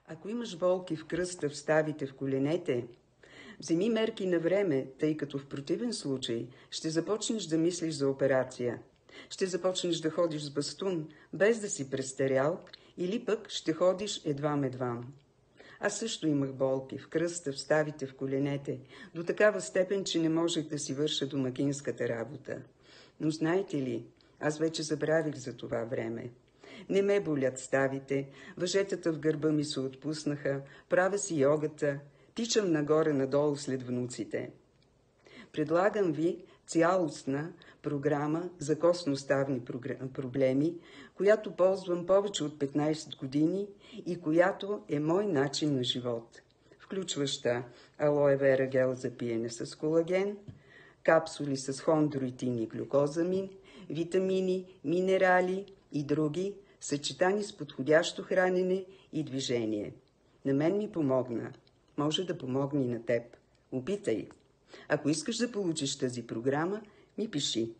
Ако имаш болки в кръста, в ставите, в коленете, вземи мерки на време, тъй като в противен случай ще започнеш да мислиш за операция. Ще започнеш да ходиш с бастун, без да си престарял, или пък ще ходиш едвам. Аз също имах болки в кръста, в ставите, в коленете, до такава степен, че не можех да си върша домакинската работа. Но знаете ли, аз вече забравих за това време. Не ме болят ставите, въжетата в гърба ми се отпуснаха, правя си йогата, тичам нагоре-надолу след внуците. Предлагам ви цялостна програма за костно-ставни проблеми, която ползвам повече от 15 години и която е мой начин на живот, включваща алоe вера гел за пиене с колаген, капсули с хондроитин и глюкозамин, витамини, минерали и други, съчетани с подходящо хранене и движение. На мен ми помогна. Може да помогне и на теб. Опитай. Ако искаш да получиш тази програма, ми пиши.